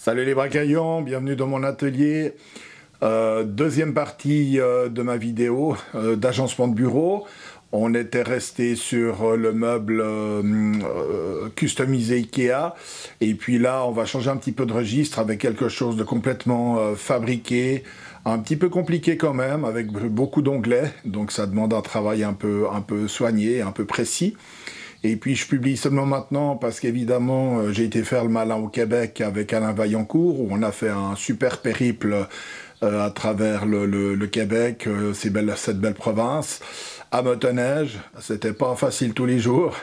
Salut les bracaillons, bienvenue dans mon atelier. Deuxième partie de ma vidéo d'agencement de bureau. On était resté sur le meuble customisé Ikea. Et puis là, on va changer un petit peu de registre avec quelque chose de complètement fabriqué. Un petit peu compliqué quand même, avec beaucoup d'onglets. Donc ça demande un travail un peu soigné, un peu précis. Et puis je publie seulement maintenant parce qu'évidemment j'ai été faire le malin au Québec avec Alain Vaillancourt où on a fait un super périple à travers le Québec, cette belle province, à motoneige. C'était pas facile tous les jours.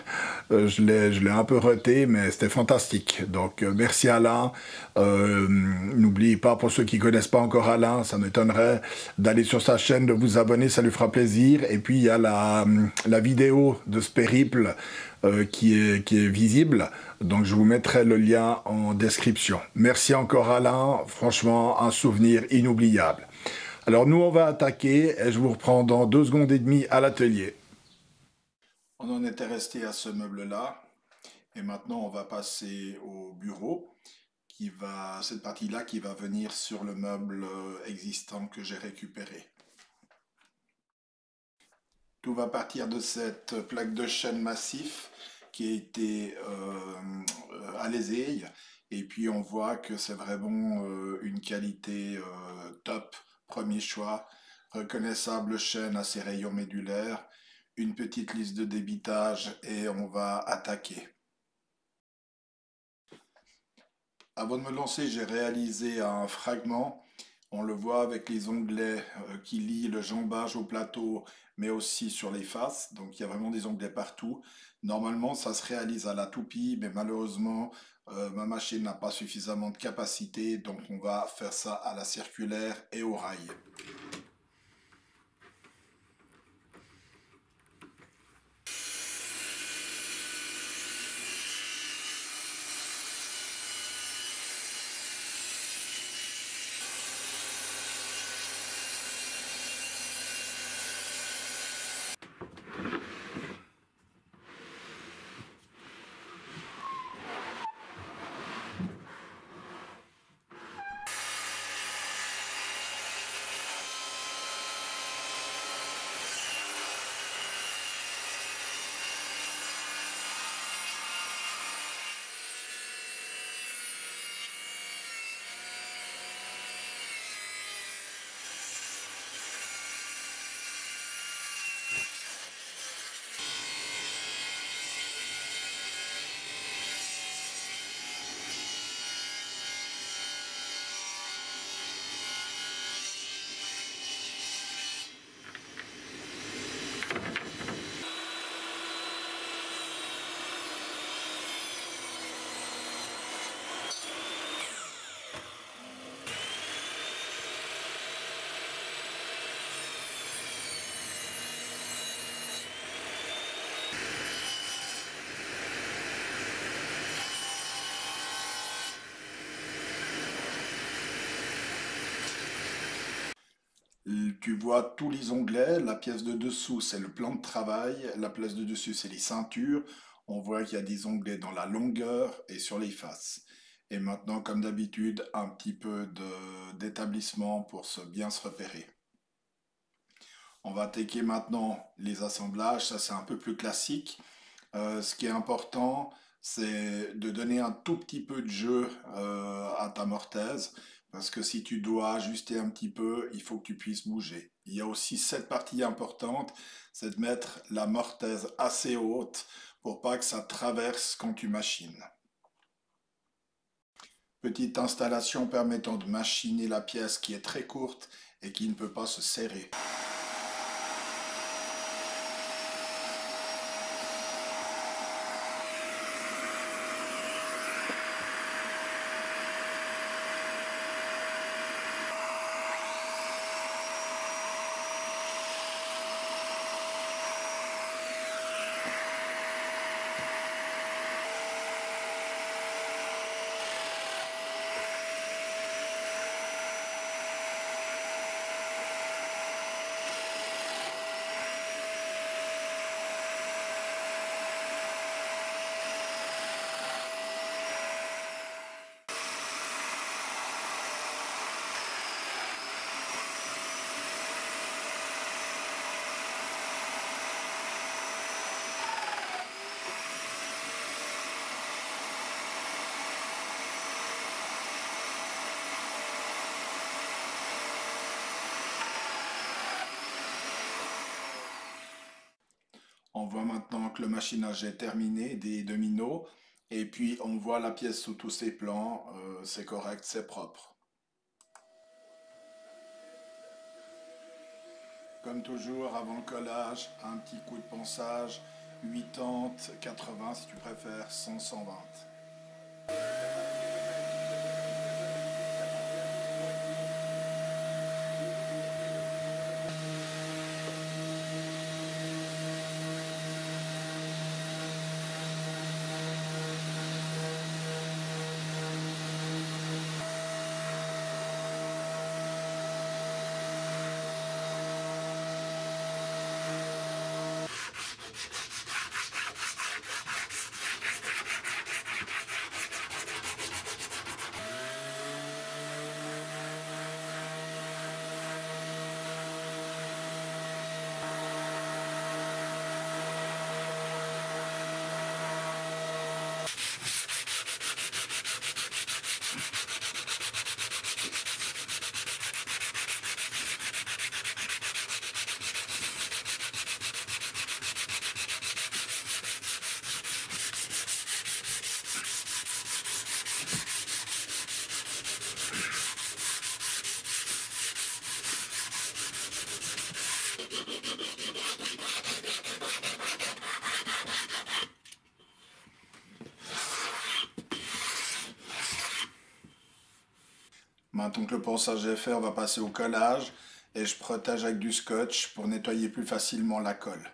Je l'ai un peu raté, mais c'était fantastique. Donc merci Alain. N'oubliez pas, pour ceux qui connaissent pas encore Alain, ça m'étonnerait d'aller sur sa chaîne, de vous abonner, ça lui fera plaisir. Et puis il y a la vidéo de ce périple qui est visible. Donc je vous mettrai le lien en description. Merci encore Alain, franchement un souvenir inoubliable. Alors nous on va attaquer et je vous reprends dans 2 secondes et demie à l'atelier. On en était resté à ce meuble-là et maintenant on va passer au bureau, cette partie-là qui va venir sur le meuble existant que j'ai récupéré. Tout va partir de cette plaque de chêne massif qui a été aléséille. Et puis on voit que c'est vraiment une qualité top, premier choix. Reconnaissable chêne à ses rayons médulaires, une petite liste de débitage et on va attaquer. Avant de me lancer, j'ai réalisé un fragment. On le voit avec les onglets qui lient le jambage au plateau, mais aussi sur les faces. Donc il y a vraiment des onglets partout. Normalement, ça se réalise à la toupie, mais malheureusement, ma machine n'a pas suffisamment de capacité. Donc on va faire ça à la circulaire et au rail. Tu vois tous les onglets, la pièce de dessous c'est le plan de travail, la pièce de dessus c'est les ceintures, on voit qu'il y a des onglets dans la longueur et sur les faces. Et maintenant comme d'habitude un petit peu d'établissement pour bien se repérer. On va attaquer maintenant les assemblages, ça c'est un peu plus classique. Ce qui est important, c'est de donner un tout petit peu de jeu à ta mortaise, parce que si tu dois ajuster un petit peu, il faut que tu puisses bouger. Il y a aussi cette partie importante, c'est de mettre la mortaise assez haute pour pas que ça traverse quand tu machines. Petite installation permettant de machiner la pièce qui est très courte et qui ne peut pas se serrer. On voit maintenant que le machinage est terminé des dominos. Et puis on voit la pièce sous tous ses plans. C'est correct, c'est propre. Comme toujours, avant le collage, un petit coup de ponçage. 80, 80 si tu préfères, 100, 120. Maintenant que le ponçage est fait, on va passer au collage et je protège avec du scotch pour nettoyer plus facilement la colle.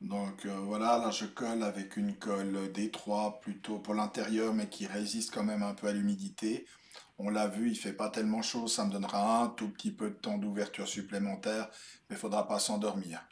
Donc voilà, là je colle avec une colle D3 plutôt pour l'intérieur mais qui résiste quand même un peu à l'humidité. On l'a vu, il fait pas tellement chaud, ça me donnera un tout petit peu de temps d'ouverture supplémentaire, mais il faudra pas s'endormir.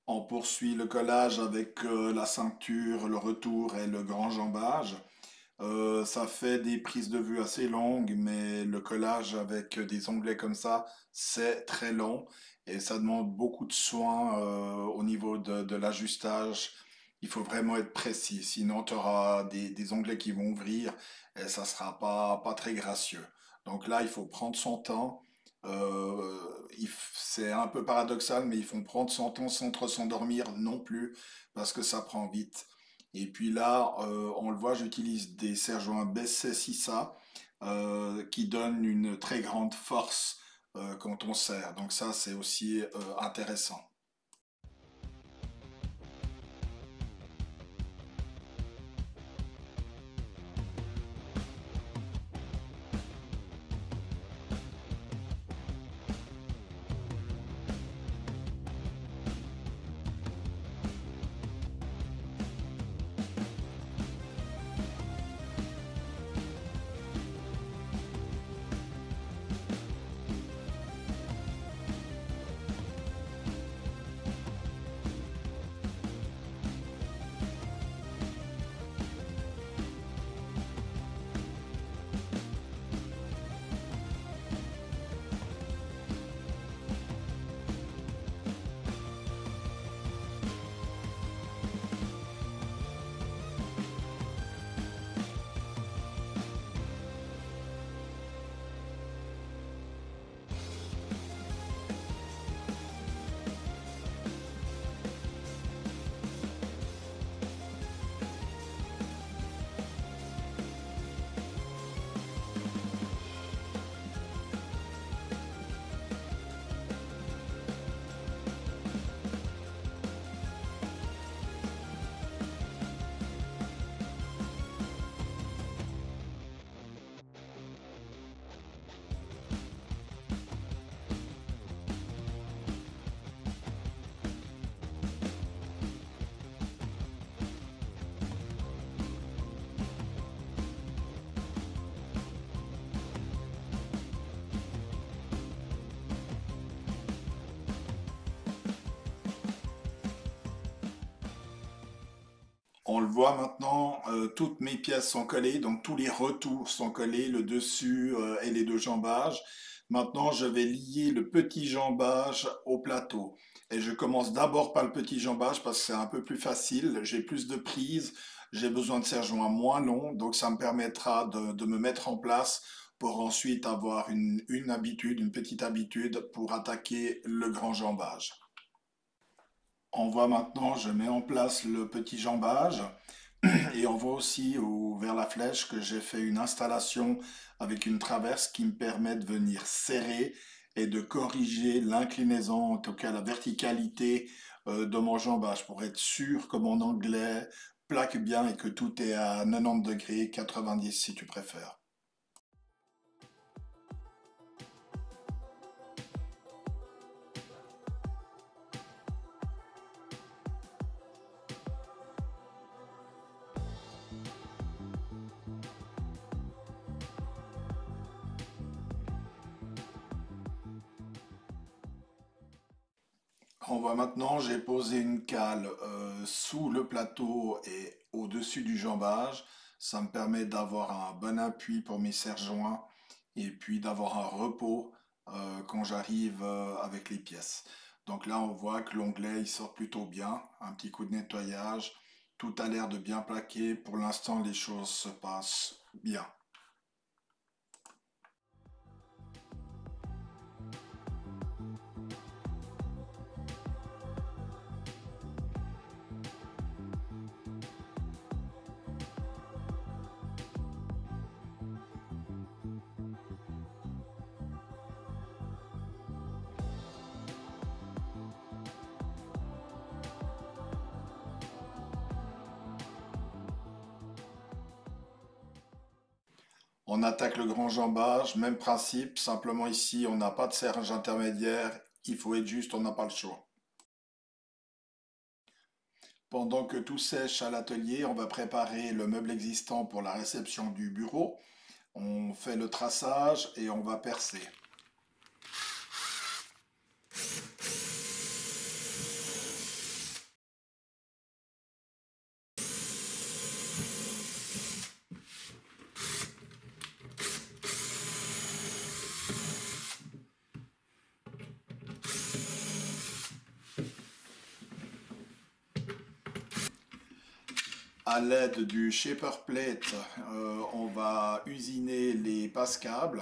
On poursuit le collage avec la ceinture, le retour et le grand jambage. Ça fait des prises de vue assez longues, mais le collage avec des onglets comme ça, c'est très long et ça demande beaucoup de soin au niveau de l'ajustage Il faut vraiment être précis, sinon tu auras des onglets qui vont ouvrir et ça sera pas très gracieux. Donc là, il faut prendre son temps. C'est un peu paradoxal, mais il faut prendre son temps sans trop s'endormir non plus, parce que ça prend vite. Et puis là, on le voit, j'utilise des serre-joints Bessey-Sissa qui donnent une très grande force quand on serre. Donc ça, c'est aussi intéressant. On le voit maintenant, toutes mes pièces sont collées, donc tous les retours sont collés, le dessus et les deux jambages. Maintenant, je vais lier le petit jambage au plateau. Et je commence d'abord par le petit jambage parce que c'est un peu plus facile, j'ai plus de prise, j'ai besoin de serre-joints moins longs, donc ça me permettra de me mettre en place pour ensuite avoir une habitude, une petite habitude pour attaquer le grand jambage. On voit maintenant, je mets en place le petit jambage. Et on voit aussi vers la flèche que j'ai fait une installation avec une traverse qui me permet de venir serrer et de corriger l'inclinaison, en tout cas la verticalité de mon jambage pour être sûr que mon anglais plaque bien et que tout est à 90 degrés, 90 si tu préfères. On voit maintenant, j'ai posé une cale sous le plateau et au-dessus du jambage. Ça me permet d'avoir un bon appui pour mes serre-joints et puis d'avoir un repos quand j'arrive avec les pièces. Donc là, on voit que l'onglet il sort plutôt bien. Un petit coup de nettoyage. Tout a l'air de bien plaquer. Pour l'instant, les choses se passent bien. On attaque le grand jambage, même principe, simplement ici, on n'a pas de serrage intermédiaire, il faut être juste, on n'a pas le choix. Pendant que tout sèche à l'atelier, on va préparer le meuble existant pour la réception du bureau. On fait le traçage et on va percer. À l'aide du shaper plate, on va usiner les passes-câbles.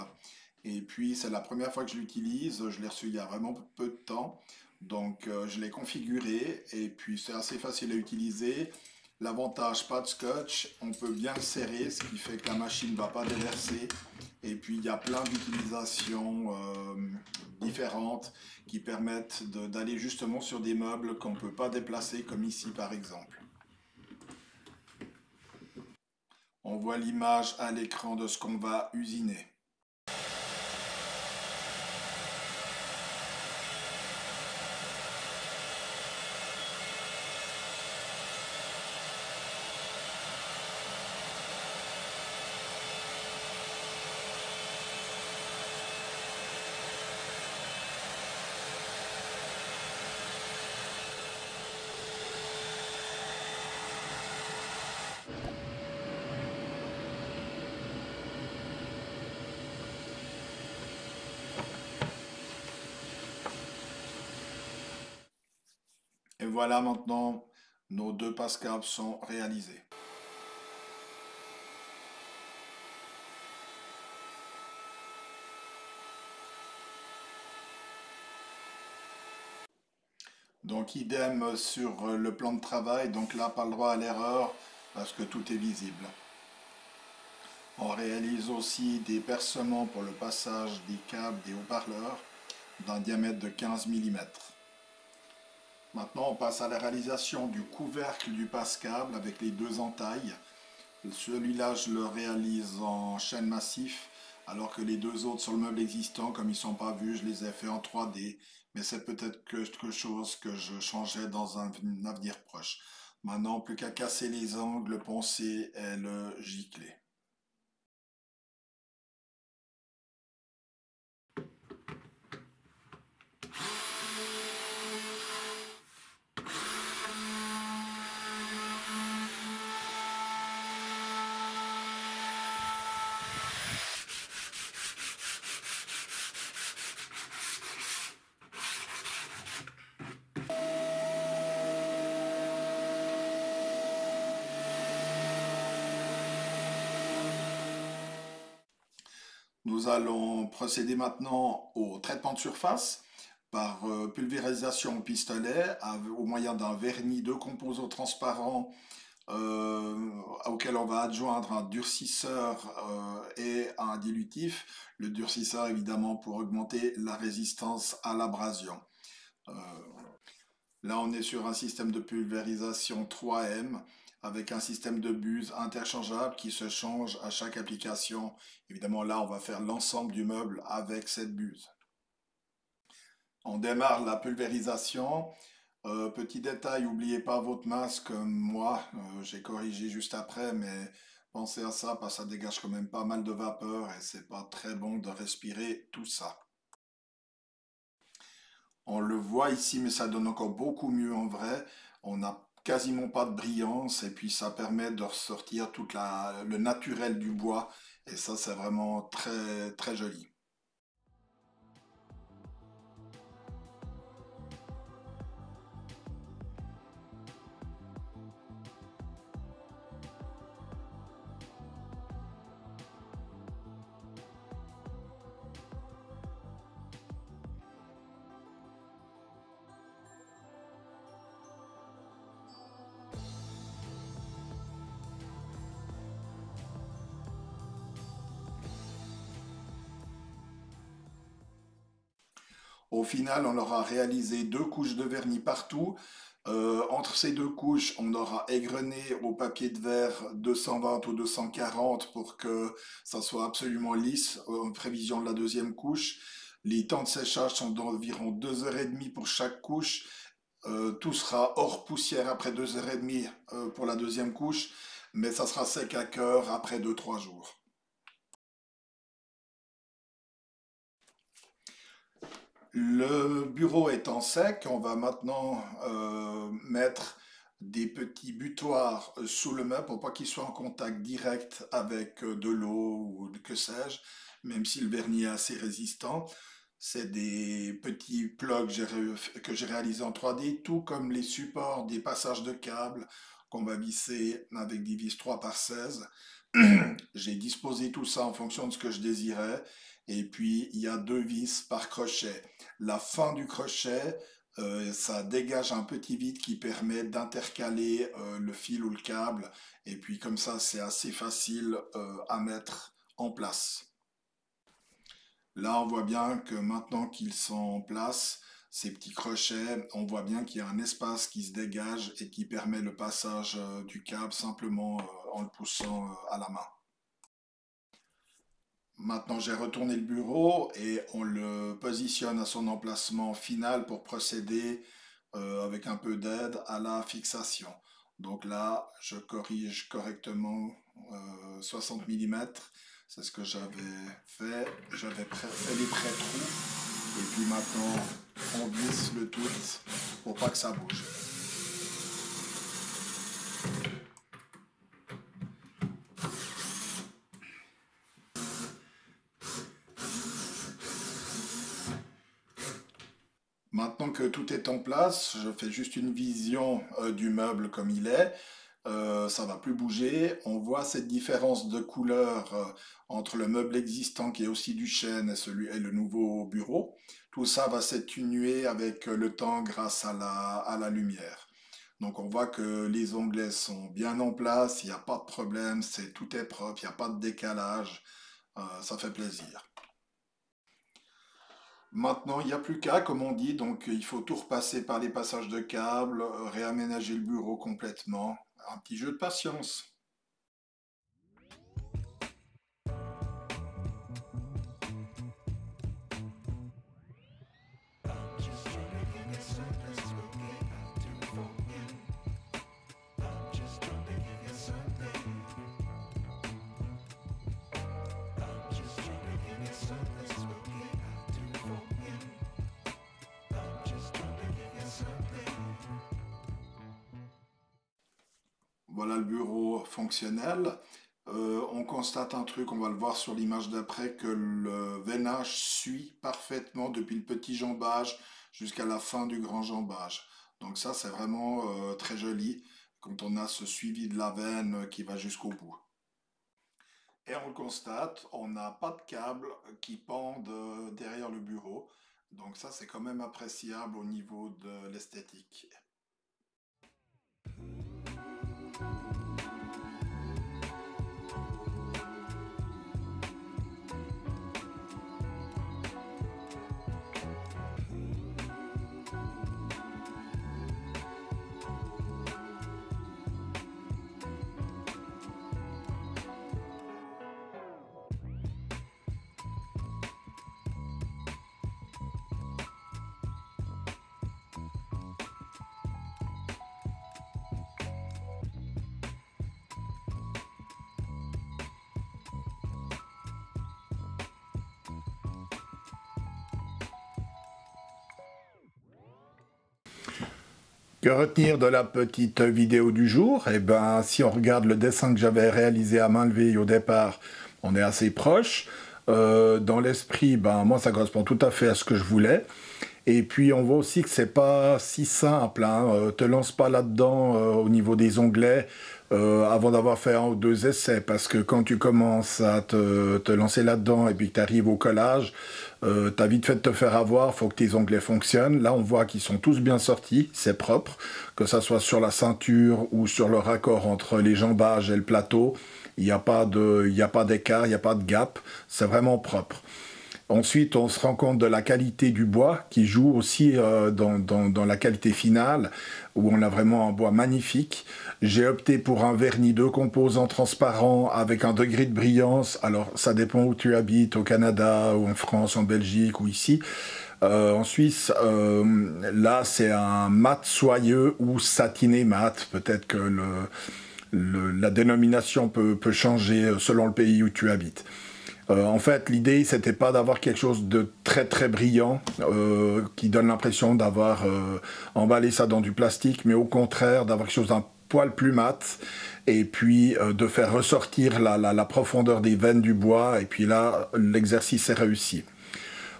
Et puis, c'est la première fois que je l'utilise. Je l'ai reçu il y a vraiment peu de temps. Donc, je l'ai configuré. Et puis, c'est assez facile à utiliser. L'avantage, pas de scotch. On peut bien le serrer, ce qui fait que la machine ne va pas déverser. Et puis, il y a plein d'utilisations différentes qui permettent d'aller justement sur des meubles qu'on ne peut pas déplacer, comme ici, par exemple. On voit l'image à l'écran de ce qu'on va usiner. Et voilà maintenant, nos deux passes-câbles sont réalisés. Donc idem sur le plan de travail, donc là pas le droit à l'erreur parce que tout est visible. On réalise aussi des percements pour le passage des câbles des haut-parleurs d'un diamètre de 15 mm. Maintenant on passe à la réalisation du couvercle du passe-câble avec les deux entailles. Celui-là je le réalise en chêne massif alors que les deux autres sur le meuble existant, comme ils ne sont pas vus, je les ai fait en 3D. Mais c'est peut-être quelque chose que je changerai dans un avenir proche. Maintenant, plus qu'à casser les angles, le poncer et le gicler. Nous allons procéder maintenant au traitement de surface par pulvérisation au pistolet au moyen d'un vernis de composants transparents auquel on va adjoindre un durcisseur et un dilutif. Le durcisseur évidemment pour augmenter la résistance à l'abrasion. Euh, Là on est sur un système de pulvérisation 3M avec un système de buse interchangeable qui se change à chaque application. Évidemment là on va faire l'ensemble du meuble avec cette buse. On démarre la pulvérisation. Petit détail, n'oubliez pas votre masque comme moi, j'ai corrigé juste après, mais pensez à ça parce que ça dégage quand même pas mal de vapeur et c'est pas très bon de respirer tout ça. On le voit ici, mais ça donne encore beaucoup mieux en vrai. On n'a quasiment pas de brillance et puis ça permet de ressortir tout le naturel du bois et ça c'est vraiment très très joli. Au final, on aura réalisé deux couches de vernis partout. Entre ces deux couches, on aura égrené au papier de verre 220 ou 240 pour que ça soit absolument lisse en prévision de la deuxième couche. Les temps de séchage sont d'environ 2 heures et demie pour chaque couche. Tout sera hors poussière après 2 heures et demie pour la deuxième couche, mais ça sera sec à cœur après 2 3 jours. Le bureau étant sec, on va maintenant mettre des petits butoirs sous le meuble pour pas qu'il soit en contact direct avec de l'eau ou que sais-je, même si le vernis est assez résistant. C'est des petits plugs que j'ai réalisés en 3D, tout comme les supports des passages de câbles qu'on va visser avec des vis 3x16. J'ai disposé tout ça en fonction de ce que je désirais. Et puis, il y a 2 vis par crochet. La fin du crochet, ça dégage un petit vide qui permet d'intercaler le fil ou le câble. Et puis, comme ça, c'est assez facile à mettre en place. Là, on voit bien que maintenant qu'ils sont en place, ces petits crochets, on voit bien qu'il y a un espace qui se dégage et qui permet le passage du câble simplement en le poussant à la main. Maintenant, j'ai retourné le bureau et on le positionne à son emplacement final pour procéder avec un peu d'aide à la fixation. Donc là, je corrige correctement 60 mm. C'est ce que j'avais fait. J'avais fait les pré-trous. Et puis maintenant, on visse le tout pour pas que ça bouge. Maintenant que tout est en place, je fais juste une vision du meuble comme il est. Ça va plus bouger. On voit cette différence de couleur entre le meuble existant qui est aussi du chêne et le nouveau bureau. Tout ça va s'atténuer avec le temps grâce à la lumière. Donc on voit que les onglets sont bien en place, il n'y a pas de problème, tout est propre, il n'y a pas de décalage, ça fait plaisir. Maintenant, il n'y a plus qu'à, comme on dit, donc il faut tout repasser par les passages de câbles, réaménager le bureau complètement. Un petit jeu de patience. Voilà le bureau fonctionnel. On constate un truc, on va le voir sur l'image d'après, que le veinage suit parfaitement depuis le petit jambage jusqu'à la fin du grand jambage. Donc ça, c'est vraiment très joli quand on a ce suivi de la veine qui va jusqu'au bout. Et on le constate, on n'a pas de câble qui pendent derrière le bureau. Donc ça, c'est quand même appréciable au niveau de l'esthétique. Que retenir de la petite vidéo du jour? Eh ben, si on regarde le dessin que j'avais réalisé à main levée au départ, on est assez proche. Dans l'esprit, ben, moi, ça correspond tout à fait à ce que je voulais. Et puis, on voit aussi que c'est pas si simple, hein. Te lance pas là-dedans au niveau des onglets avant d'avoir fait 1 ou 2 essais, parce que quand tu commences à te lancer là-dedans et puis que tu arrives au collage, t'as vite fait de te faire avoir, faut que tes onglets fonctionnent. Là, on voit qu'ils sont tous bien sortis, c'est propre, que ça soit sur la ceinture ou sur le raccord entre les jambages et le plateau. Il n'y a pas d'écart, il n'y a pas de gap, c'est vraiment propre. Ensuite, on se rend compte de la qualité du bois qui joue aussi dans la qualité finale, où on a vraiment un bois magnifique. J'ai opté pour un vernis 2 composants transparent avec un degré de brillance. Alors, ça dépend où tu habites, au Canada, ou en France, en Belgique, ou ici. En Suisse, là, c'est un mat soyeux ou satiné mat. Peut-être que la dénomination peut changer selon le pays où tu habites. En fait, l'idée, c'était pas d'avoir quelque chose de très très brillant qui donne l'impression d'avoir emballé ça dans du plastique, mais au contraire d'avoir quelque chose d'un poil plus mat et puis de faire ressortir la profondeur des veines du bois, et puis là, l'exercice est réussi.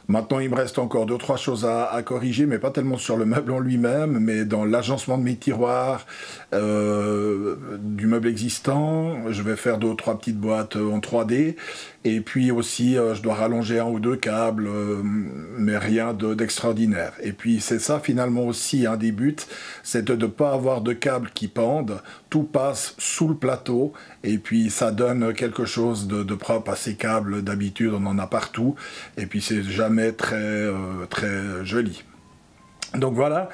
Maintenant, il me reste encore 2 ou 3 choses à corriger, mais pas tellement sur le meuble en lui-même, mais dans l'agencement de mes tiroirs, du meuble existant. Je vais faire 2 ou 3 petites boîtes en 3D. Et puis aussi, je dois rallonger 1 ou 2 câbles, mais rien d'extraordinaire. Et puis c'est ça finalement aussi un des buts, c'est de ne pas avoir de câbles qui pendent. Tout passe sous le plateau, et puis ça donne quelque chose de propre à ces câbles. D'habitude, on en a partout, et puis c'est jamais très joli. Donc voilà,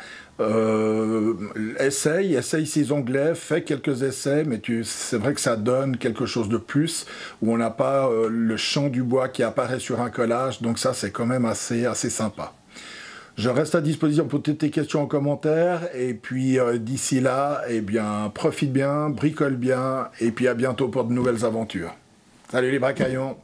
essaye ces onglets, fais quelques essais, mais c'est vrai que ça donne quelque chose de plus, où on n'a pas le champ du bois qui apparaît sur un collage, donc ça c'est quand même assez sympa. Je reste à disposition pour toutes tes questions en commentaire, et puis d'ici là, eh bien, profite bien, bricole bien, et puis à bientôt pour de nouvelles aventures. Salut les bracaillons!